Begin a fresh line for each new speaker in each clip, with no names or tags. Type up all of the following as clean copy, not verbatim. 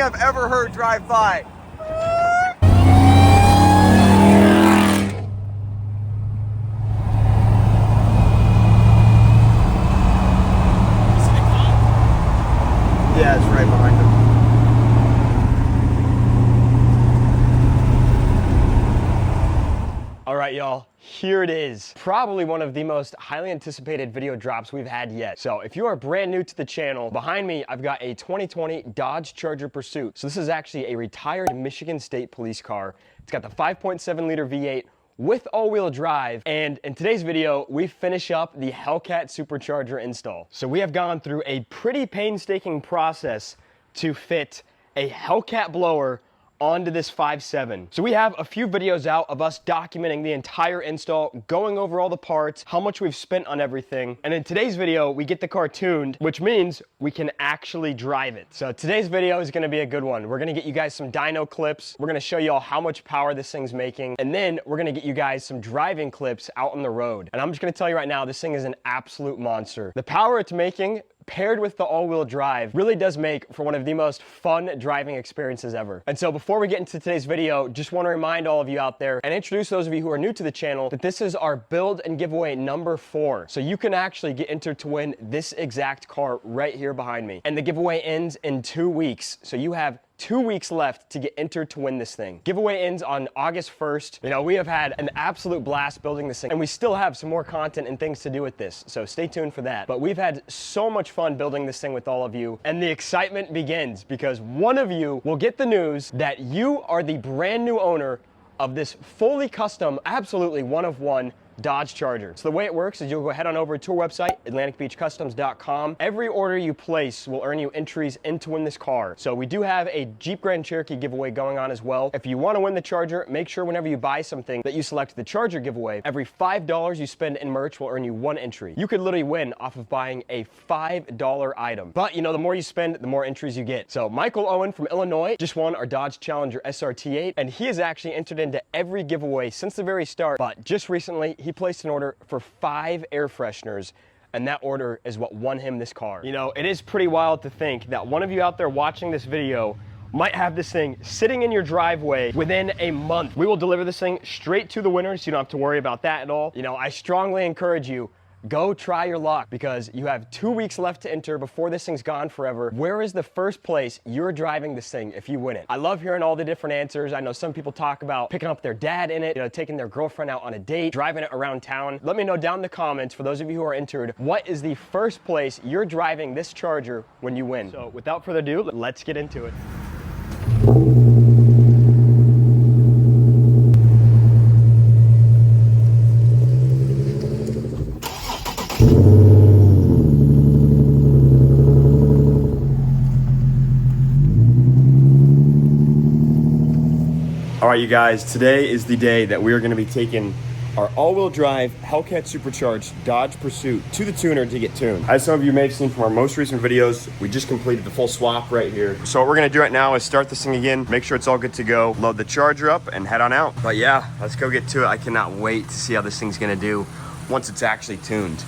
I've ever heard drive by. Yeah, it's right behind him.
All right, y'all, here it is. Probably one of the most highly anticipated video drops we've had yet. So if you are brand new to the channel, behind me, I've got a 2020 Dodge Charger Pursuit. So this is actually a retired Michigan State Police car. It's got the 5.7 liter V8 with all-wheel drive, and in today's video we finish up the Hellcat Supercharger install. So we have gone through a pretty painstaking process to fit a Hellcat blower onto this 5.7. So we have a few videos out of us documenting the entire install, going over all the parts, how much we've spent on everything. And in today's video, we get the car tuned, which means we can actually drive it. So today's video is gonna be a good one. We're gonna get you guys some dyno clips. We're gonna show you all how much power this thing's making. And then we're gonna get you guys some driving clips out on the road. And I'm just gonna tell you right now, this thing is an absolute monster. The power it's making, paired with the all-wheel drive, really does make for one of the most fun driving experiences ever. And so before we get into today's video, just want to remind all of you out there and introduce those of you who are new to the channel that this is our build and giveaway number 4. So you can actually get entered to win this exact car right here behind me. And the giveaway ends in 2 weeks. So you have 2 weeks left to get entered to win this thing. Giveaway ends on August 1st. You know, we have had an absolute blast building this thing, and we still have some more content and things to do with this, so stay tuned for that. But we've had so much fun building this thing with all of you, and the excitement begins because one of you will get the news that you are the brand new owner of this fully custom, absolutely one-of-one Dodge Charger. So the way it works is you'll go head on over to our website, atlanticbeachcustoms.com. Every order you place will earn you entries in to win this car. So we do have a Jeep Grand Cherokee giveaway going on as well. If you want to win the Charger, make sure whenever you buy something that you select the Charger giveaway. Every $5 you spend in merch will earn you 1 entry. You could literally win off of buying a $5 item. But you know, the more you spend, the more entries you get. So Michael Owen from Illinois just won our Dodge Challenger SRT8, and he has actually entered into every giveaway since the very start. But just recently, he placed an order for 5 air fresheners, and that order is what won him this car. You know, it is pretty wild to think that one of you out there watching this video might have this thing sitting in your driveway within a month. We will deliver this thing straight to the winner, so you don't have to worry about that at all. You know, I strongly encourage you, go try your luck because you have 2 weeks left to enter before this thing's gone forever. Where is the first place you're driving this thing if you win it? I love hearing all the different answers. I know some people talk about picking up their dad in it, you know, taking their girlfriend out on a date, driving it around town. Let me know down in the comments, for those of you who are entered, what is the first place you're driving this Charger when you win? So without further ado, let's get into it. All right, you guys, today is the day that we are going to be taking our all-wheel drive Hellcat Supercharged Dodge Pursuit to the tuner to get tuned. As some of you may have seen from our most recent videos, we just completed the full swap right here. So what we're going to do right now is start this thing again, make sure it's all good to go, load the Charger up, and head on out. But yeah, let's go get to it. I cannot wait to see how this thing's going to do once it's actually tuned.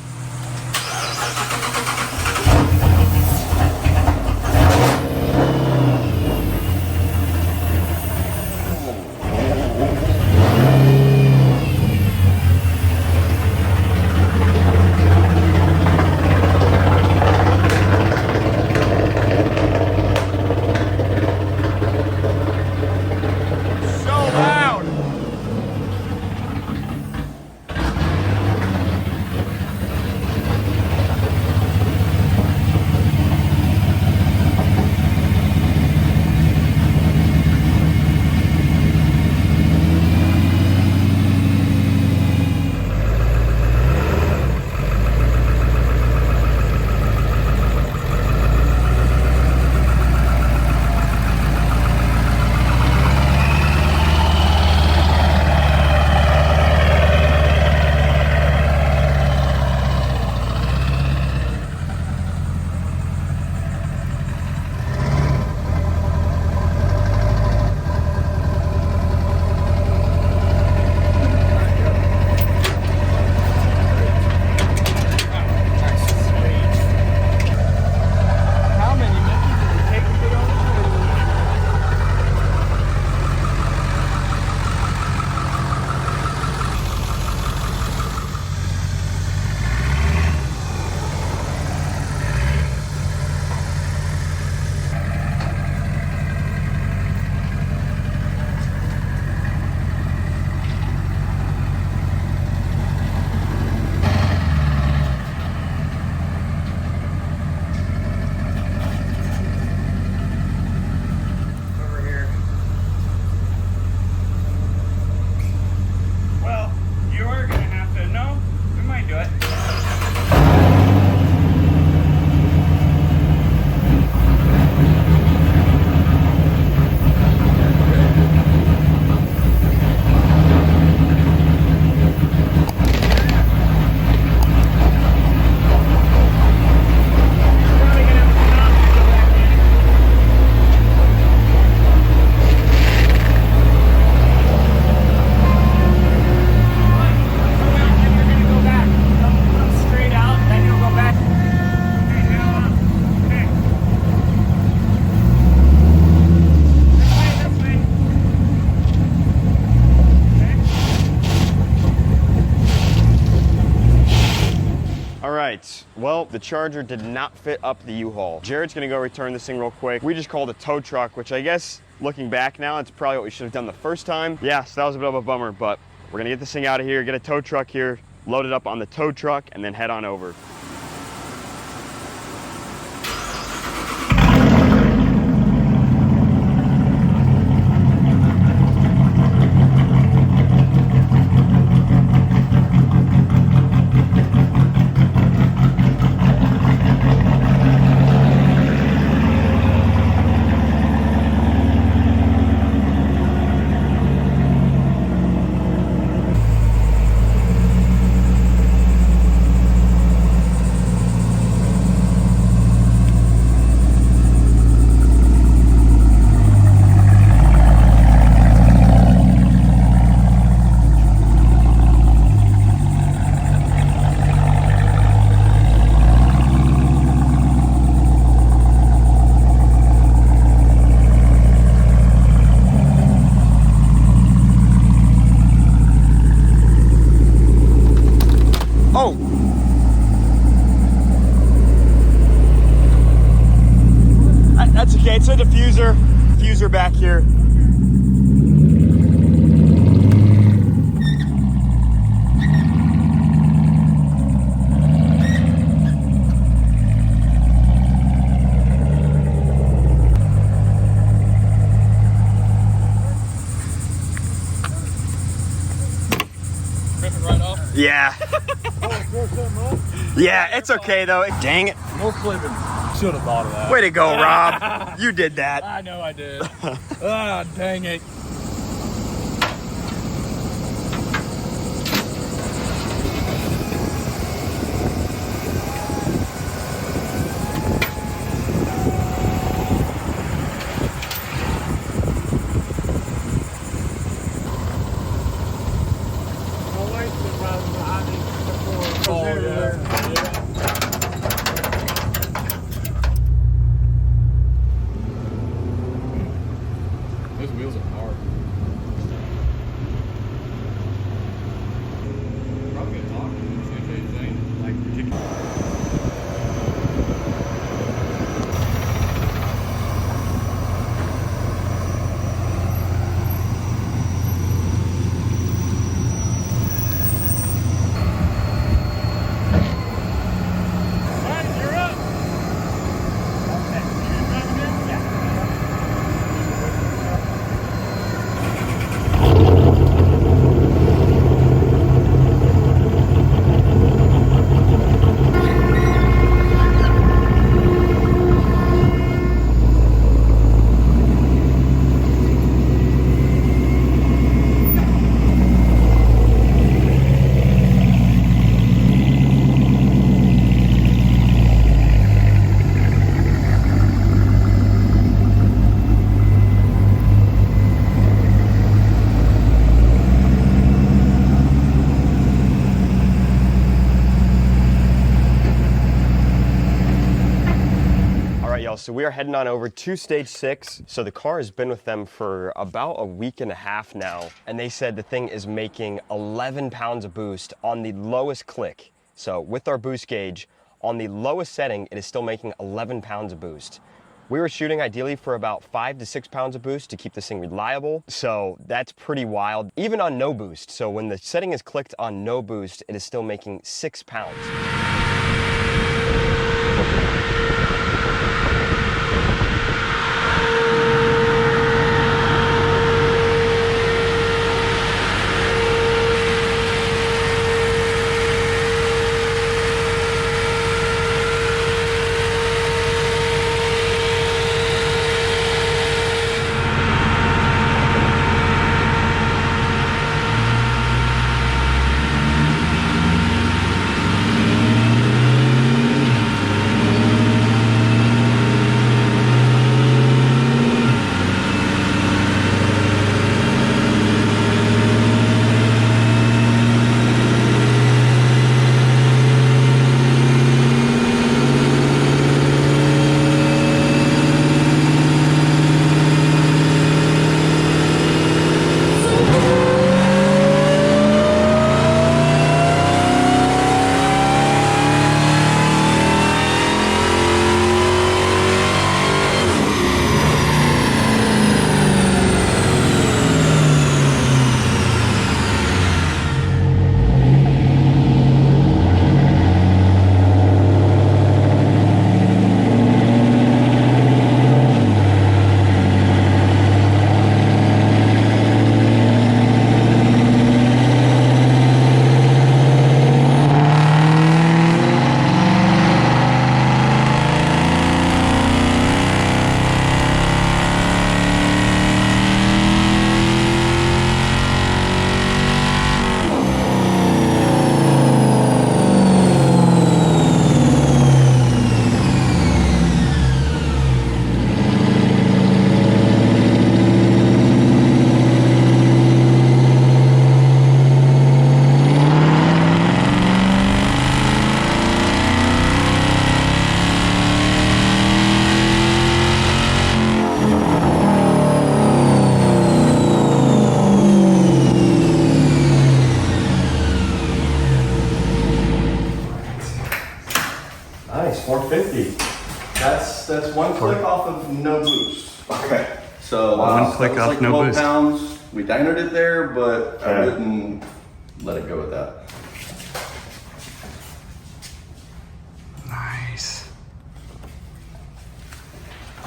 right, well, the Charger did not fit up the U-Haul. Jared's gonna go return this thing real quick. We just called a tow truck, which I guess, looking back now, it's probably what we should have done the first time. Yeah, so that was a bit of a bummer, but we're gonna get this thing out of here, get a tow truck here, load it up on the tow truck, and then head on over. That's okay, it's a diffuser back here.
Right off?
Yeah. Yeah, it's okay though. Dang it.
More clipping. Should have thought of that.
Way to go, Rob. You did that.
I know I did. Ah, dang it. Those wheels are hard. Probably gonna talk to him, see if anything like particular.
So we are heading on over to stage 6. So the car has been with them for about a week and a half now. And they said the thing is making 11 pounds of boost on the lowest click. So with our boost gauge, on the lowest setting, it is still making 11 pounds of boost. We were shooting ideally for about 5 to 6 pounds of boost to keep this thing reliable. So that's pretty wild, even on no boost. So when the setting is clicked on no boost, it is still making 6 pounds. Nice, 450.
That's one click off of no boost.
Okay.
So
One click
that was
off,
like
no
12
boost.
pounds. We dynoed it there, but I
Okay.
wouldn't let it go with that.
Nice.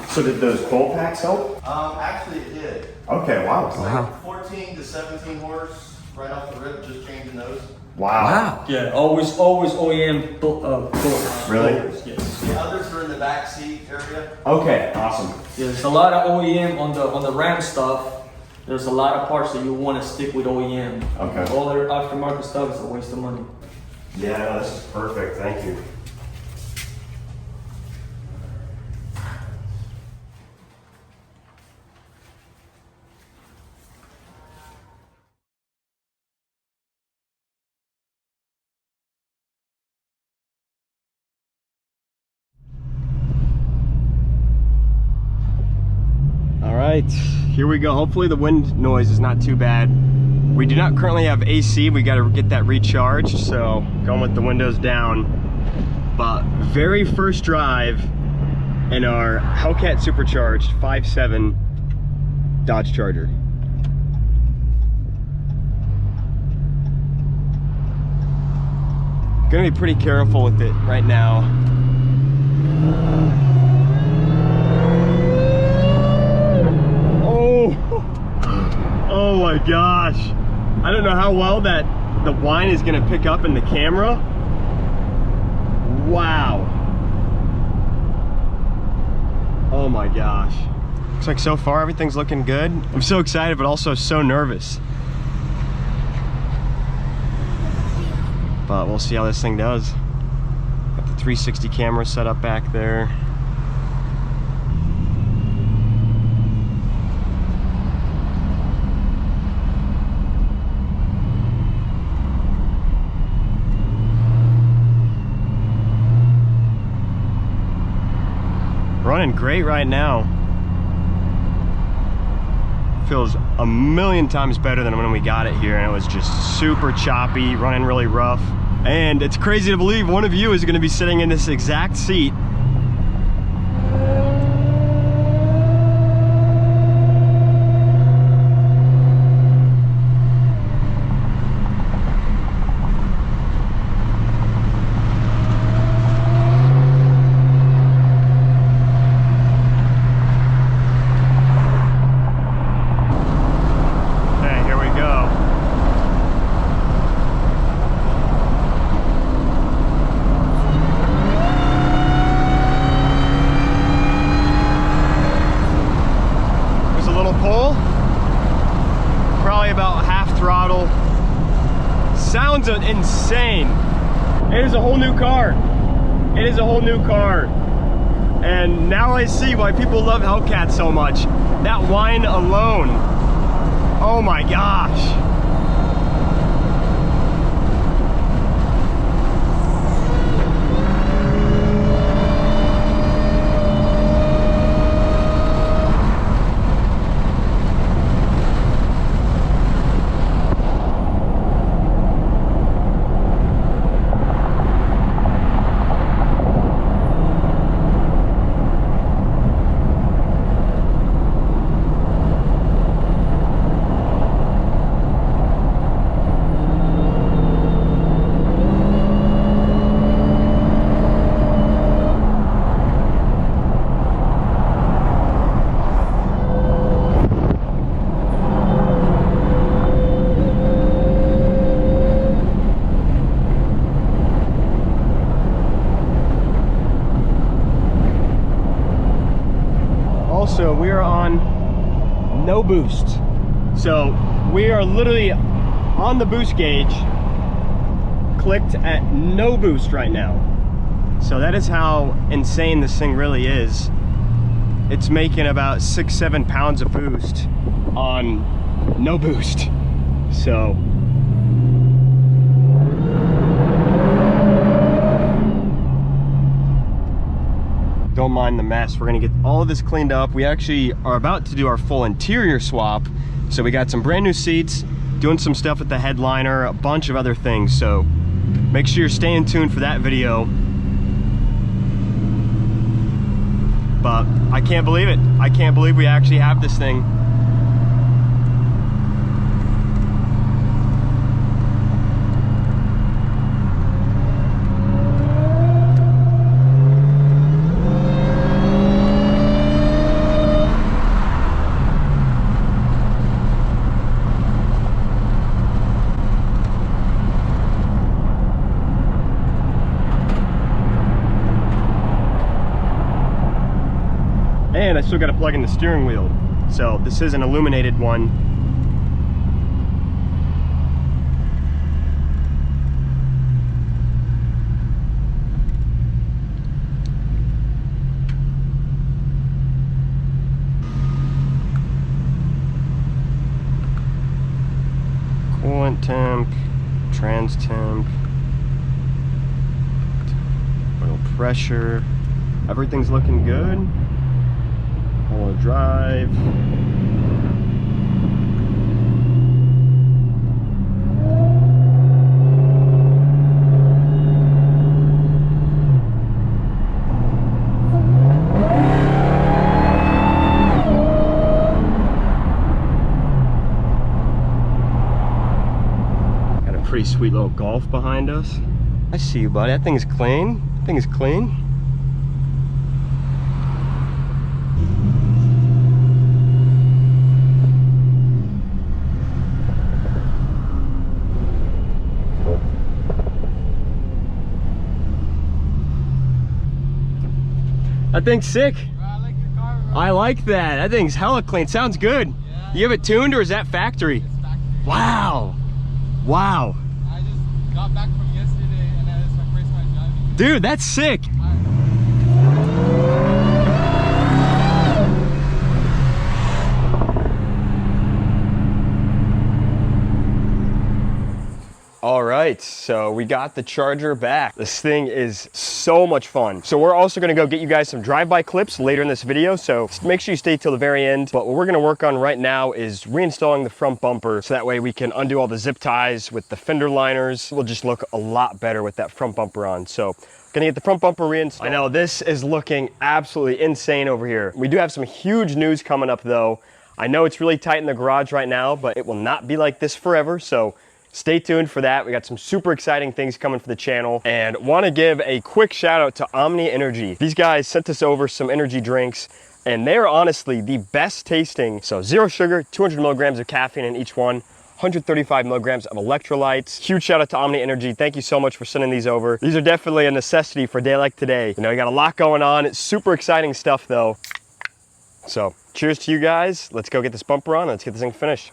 So did those coal packs help?
Actually it did.
Okay, wow.
Wow.
14 to 17 horse right off the rip, just changing those.
Wow.
Yeah, always OEM doors.
Really?
Doors, yes.
The others are in the back seat area.
Okay, awesome.
Yeah, there's a lot of OEM on the Ram stuff. There's a lot of parts that you want to stick with OEM.
Okay.
All their aftermarket stuff is a waste of money.
Yeah, no, this is perfect. Thank you. All right, here we go. Hopefully the wind noise is not too bad. We do not currently have AC. We got to get that recharged, so going with the windows down. But very first drive in our Hellcat Supercharged 5.7 Dodge Charger. Gonna be pretty careful with it right now. Oh my gosh. I don't know how well that the whine is gonna pick up in the camera. Wow. Oh my gosh. Looks like so far everything's looking good. I'm so excited, but also so nervous. But we'll see how this thing does. Got the 360 camera set up back there. Running great right now. Feels a million times better than when we got it here, and it was just super choppy, running really rough. And it's crazy to believe one of you is going to be sitting in this exact seat. Sounds insane. It is a whole new car. It is a whole new car. And now I see why people love Hellcat so much. That whine alone. Oh my gosh. Also, we are on no boost. So we are literally on the boost gauge, clicked at no boost right now. So that is how insane this thing really is. It's making about 6-7 pounds of boost on no boost. So don't mind the mess. We're gonna get all of this cleaned up. We actually are about to do our full interior swap. So we got some brand new seats, doing some stuff with the headliner, a bunch of other things. So make sure you're staying tuned for that video. but I can't believe it. I can't believe we actually have this thing. And I still got to plug in the steering wheel. So this is an illuminated one. Coolant temp, trans temp, oil pressure. Everything's looking good. All drive. Got a pretty sweet little Golf behind us. I see you, buddy. That thing's clean. That thing is clean. That thing's sick.
I like your car, bro.
I like that. That thing's hella clean. Sounds good.
Yeah.
You have it tuned or is that factory?
It's factory.
Wow. Wow.
I just got back from yesterday and that is my first time driving.
Dude, that's sick. All right, so we got the Charger back. This thing is so much fun. So we're also gonna go get you guys some drive-by clips later in this video, so make sure you stay till the very end. But what we're gonna work on right now is reinstalling the front bumper, so that way we can undo all the zip ties with the fender liners. We'll just look a lot better with that front bumper on. So gonna get the front bumper reinstalled. I know this is looking absolutely insane over here. We do have some huge news coming up though. I know it's really tight in the garage right now, but it will not be like this forever, so stay tuned for that. We got some super exciting things coming for the channel, and want to give a quick shout out to Omni Energy. These guys sent us over some energy drinks and they're honestly the best tasting. So 0 sugar, 200 milligrams of caffeine in each one, 135 milligrams of electrolytes. Huge shout out to Omni Energy. Thank you so much for sending these over. These are definitely a necessity for a day like today. You know, you got a lot going on. It's super exciting stuff though. So cheers to you guys. Let's go get this bumper on and let's get this thing finished.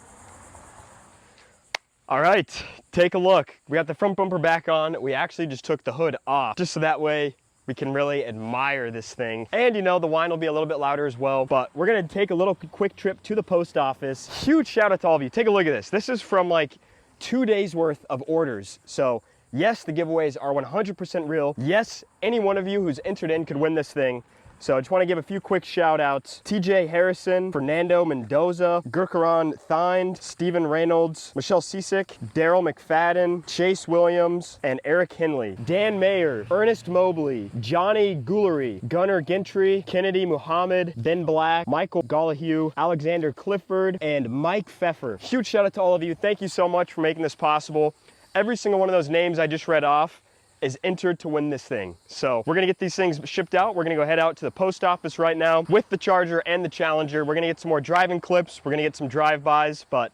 All right, take a look. We got the front bumper back on. We actually just took the hood off, just so that way we can really admire this thing. And you know, the whine will be a little bit louder as well, but we're gonna take a little quick trip to the post office. Huge shout out to all of you. Take a look at this. This is from like 2 days worth of orders. So yes, the giveaways are 100% real. Yes, any one of you who's entered in could win this thing. So I just want to give a few quick shout outs. TJ Harrison, Fernando Mendoza, Gurkaran Thind, Stephen Reynolds, Michelle Cisick, Daryl McFadden, Chase Williams, and Eric Henley. Dan Mayer, Ernest Mobley, Johnny Goulery, Gunnar Gentry, Kennedy Muhammad, Ben Black, Michael Gollahue, Alexander Clifford, and Mike Pfeffer. Huge shout out to all of you. Thank you so much for making this possible. Every single one of those names I just read off is entered to win this thing. So we're gonna get these things shipped out. We're gonna go head out to the post office right now with the Charger and the Challenger. We're gonna get some more driving clips. We're gonna get some drive-bys, but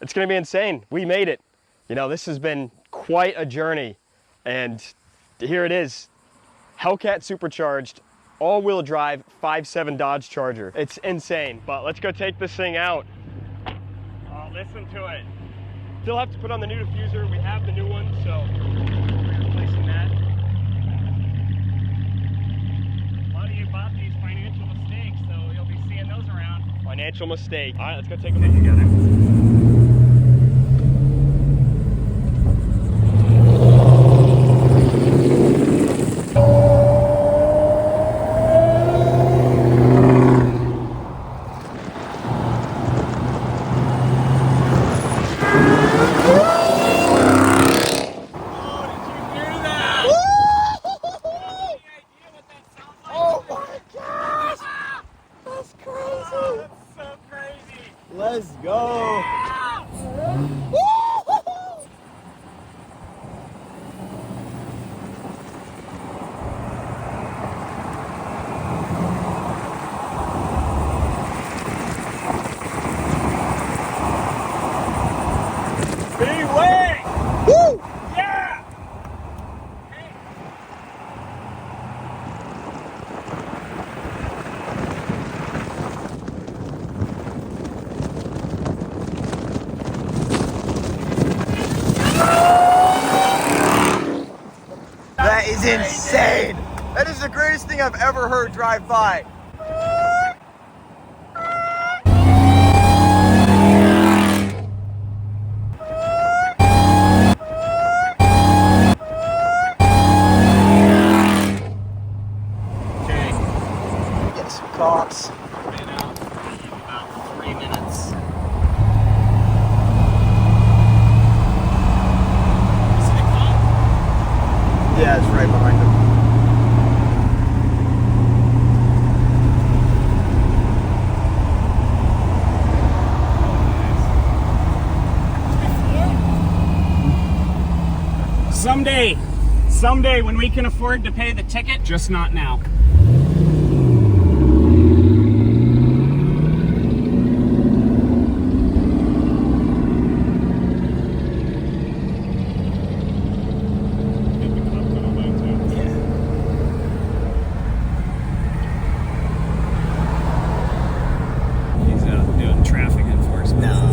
it's gonna be insane. We made it. You know, this has been quite a journey, and here it is. Hellcat Supercharged, all-wheel drive 5.7 Dodge Charger. It's insane, but let's go take this thing out. Oh, listen to it. Still have to put on the new diffuser. We have the new one, so replacing that.
A lot of you bought these financial mistakes, so you'll be seeing those around.
Financial mistake. All right, let's go take a look together.
is insane. That is the greatest thing I've ever heard drive by. Get some cops.
Been out about 3 minutes. Is it a cop?
Yeah, it's right behind him.
Someday when we can afford to pay the ticket, just not now. He's out doing traffic enforcement.
No.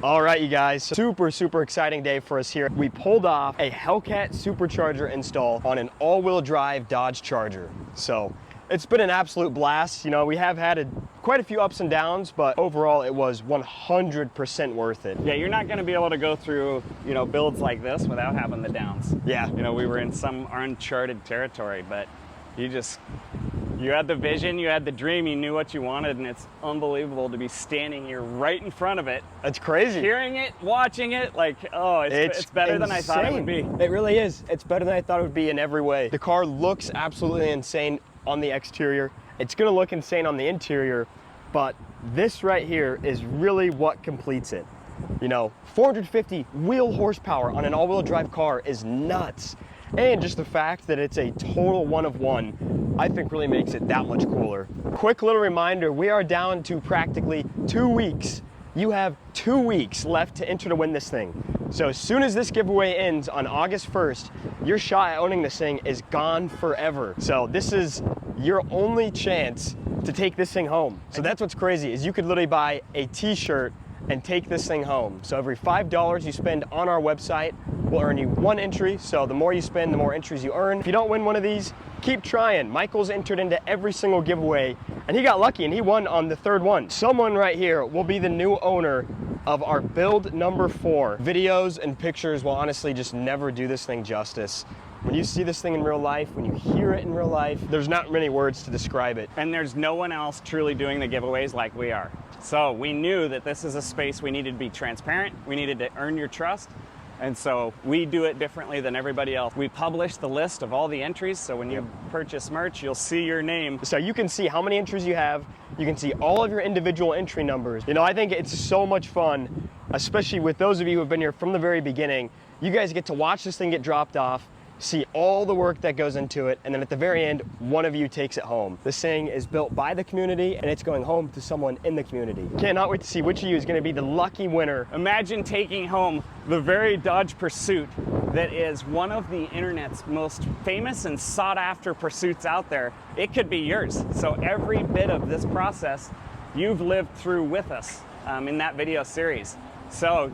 All right, you guys, super exciting day for us here. We pulled off a Hellcat Supercharger install on an all-wheel drive Dodge Charger. So it's been an absolute blast. You know, we have had quite a few ups and downs, but overall it was 100% worth it.
Yeah, you're not going to be able to go through, you know, builds like this without having the downs.
Yeah.
You know, we were in some uncharted territory, but you had the vision, you had the dream, you knew what you wanted, and it's unbelievable to be standing here right in front of it.
That's crazy.
Hearing it, watching it, like, oh, it's better than I thought it would be.
It really is. It's better than I thought it would be in every way. The car looks absolutely insane on the exterior. It's gonna look insane on the interior, but this right here is really what completes it. You know, 450 wheel horsepower on an all-wheel drive car is nuts. And just the fact that it's a total one of one, I think really makes it that much cooler. Quick little reminder, we are down to practically 2 weeks. You have 2 weeks left to enter to win this thing. So as soon as this giveaway ends on August 1st, your shot at owning this thing is gone forever. So this is your only chance to take this thing home. So that's what's crazy, is you could literally buy a t-shirt and take this thing home. So every $5 you spend on our website will earn you 1 entry. So the more you spend, the more entries you earn. If you don't win one of these, keep trying. Michael's entered into every single giveaway, and he got lucky and he won on the 3rd one. Someone right here will be the new owner of our build number 4. Videos and pictures will honestly just never do this thing justice. When you see this thing in real life, when you hear it in real life, there's not many words to describe it.
And there's no one else truly doing the giveaways like we are. So we knew that this is a space we needed to be transparent. We needed to earn your trust. And so we do it differently than everybody else. We publish the list of all the entries, so when you purchase merch, you'll see your name.
So you can see how many entries you have. You can see all of your individual entry numbers. You know, I think it's so much fun, especially with those of you who have been here from the very beginning. You guys get to watch this thing get dropped off, see all the work that goes into it, and then at the very end, one of you takes it home. This thing is built by the community, and it's going home to someone in the community. Cannot wait to see which of you is gonna be the lucky winner.
Imagine taking home the very Dodge Pursuit that is one of the internet's most famous and sought after pursuits out there. It could be yours. So every bit of this process you've lived through with us in that video series. So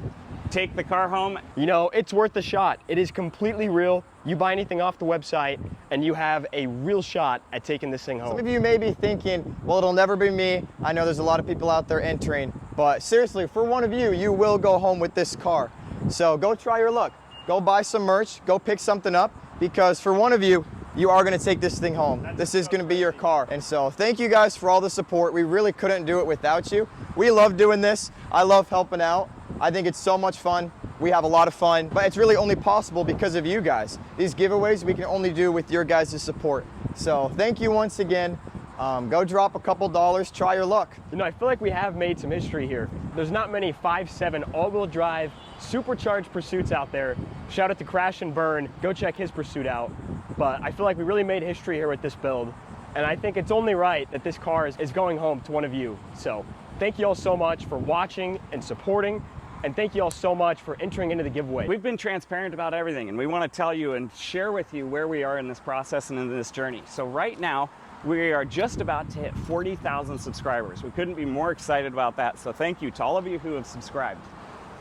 take the car home.
You know, it's worth a shot. It is completely real. You buy anything off the website and you have a real shot at taking this thing home.
Some of you may be thinking, well, it'll never be me. I know there's a lot of people out there entering, but seriously, for one of you, you will go home with this car. So go try your luck. Go buy some merch, go pick something up, because for one of you, you are gonna take this thing home. This is gonna be your car. And so thank you guys for all the support. We really couldn't do it without you. We love doing this. I love helping out. I think it's so much fun. We have a lot of fun, but it's really only possible because of you guys. These giveaways we can only do with your guys' support. So thank you once again. Go drop a couple dollars, try your luck.
You know, I feel like we have made some history here. There's not many 5.7 all-wheel drive supercharged pursuits out there. Shout out to Crash and Burn, go check his pursuit out. But I feel like we really made history here with this build. And I think it's only right that this car is going home to one of you. So thank you all so much for watching and supporting. And thank you all so much for entering into the giveaway.
We've been transparent about everything, and we want to tell you and share with you where we are in this process and in this journey. So right now, we are just about to hit 40,000 subscribers. We couldn't be more excited about that. So thank you to all of you who have subscribed.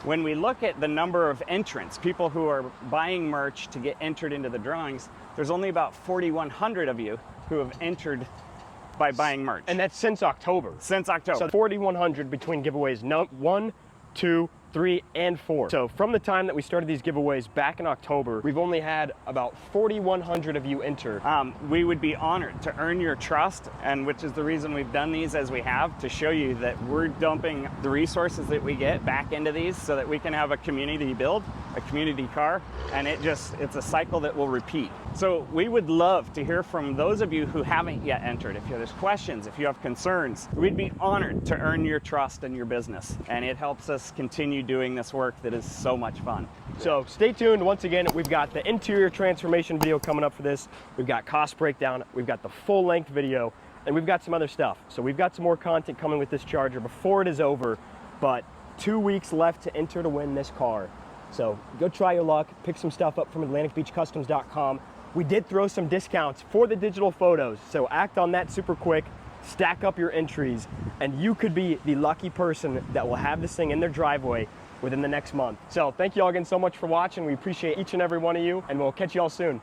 When we look at the number of entrants, people who are buying merch to get entered into the drawings, there's only about 4,100 of you who have entered by buying merch.
And that's since October.
Since October.
So 4,100 between giveaways 1, 2, 3, and 4. So from the time that we started these giveaways back in October, we've only had about 4,100 of you enter.
We would be honored to earn your trust, and which is the reason we've done these as we have, to show you that we're dumping the resources that we get back into these so that we can have a community build, a community car, and it's a cycle that will repeat. So we would love to hear from those of you who haven't yet entered. If there's questions, if you have concerns, we'd be honored to earn your trust in your business, and it helps us continue doing this work that is so much fun.
So stay tuned. Once again, we've got the interior transformation video coming up for this. We've got cost breakdown. We've got the full length video, and we've got some other stuff. So we've got some more content coming with this Charger before it is over, but 2 weeks left to enter to win this car. So go try your luck, pick some stuff up from AtlanticBeachCustoms.com. We did throw some discounts for the digital photos, so act on that super quick, stack up your entries, and you could be the lucky person that will have this thing in their driveway within the next month. So thank you all again so much for watching. We appreciate each and every one of you, and we'll catch you all soon.